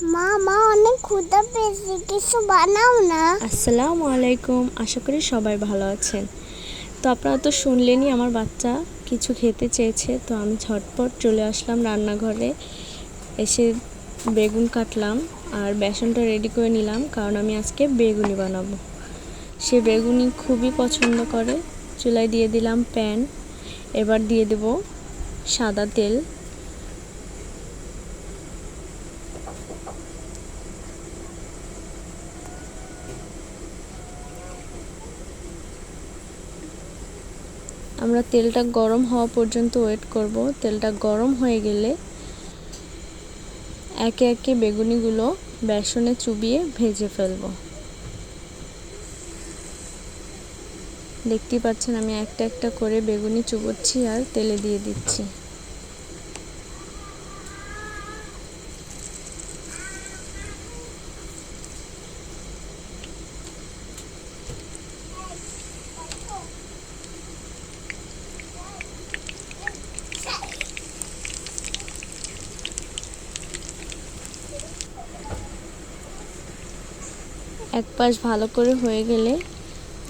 মা মা অনেক ক্ষুধা পেয়েছে, কিছু বানাও না। আসসালামু আলাইকুম, আশা করি সবাই ভালো আছেন। তো আপনারা তো শুনলেনই আমার বাচ্চা কিছু খেতে চেয়েছে, তো আমি ঝটপট চলে আসলাম রান্নাঘরে। এসে বেগুন কাটলাম আর বেসনটা রেডি করে নিলাম, কারণ আমি আজকে বেগুনি বানাবো। সে বেগুনি খুবই পছন্দ করে। চুলায় দিয়ে দিলাম প্যান, এবার দিয়ে দেব সাদা তেল। আমরা তেলটা গরম হওয়া পর্যন্ত ওয়েট করব। তেলটা গরম হয়ে গেলে একে একে বেগুনিগুলো বেসনে চুবিয়ে ভেজে ফেলব। দেখতেই পাচ্ছেন আমি একটা একটা করে বেগুনি চুবোচ্ছি আর তেলে দিয়ে দিচ্ছি। এক পাশ ভালো করে হয়ে গেলে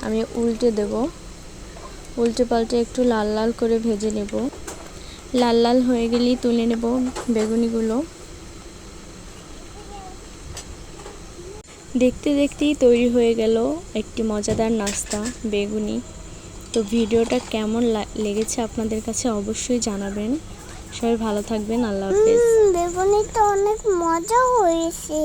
আমি উল্টে দেব। উল্টে পাল্টে একটু লাল লাল করে ভেজে নেব। লাল লাল হয়ে গেলেই তুলে নেব বেগুনিগুলো। দেখতে দেখতেই তৈরি হয়ে গেল একটি মজাদার নাস্তা, বেগুনি। তো ভিডিওটা কেমন লেগেছে আপনাদের কাছে অবশ্যই জানাবেন। সবাই ভালো থাকবেন। আল্লাহ হাফেজ। বেগুনি তো অনেক মজা হয়েছে।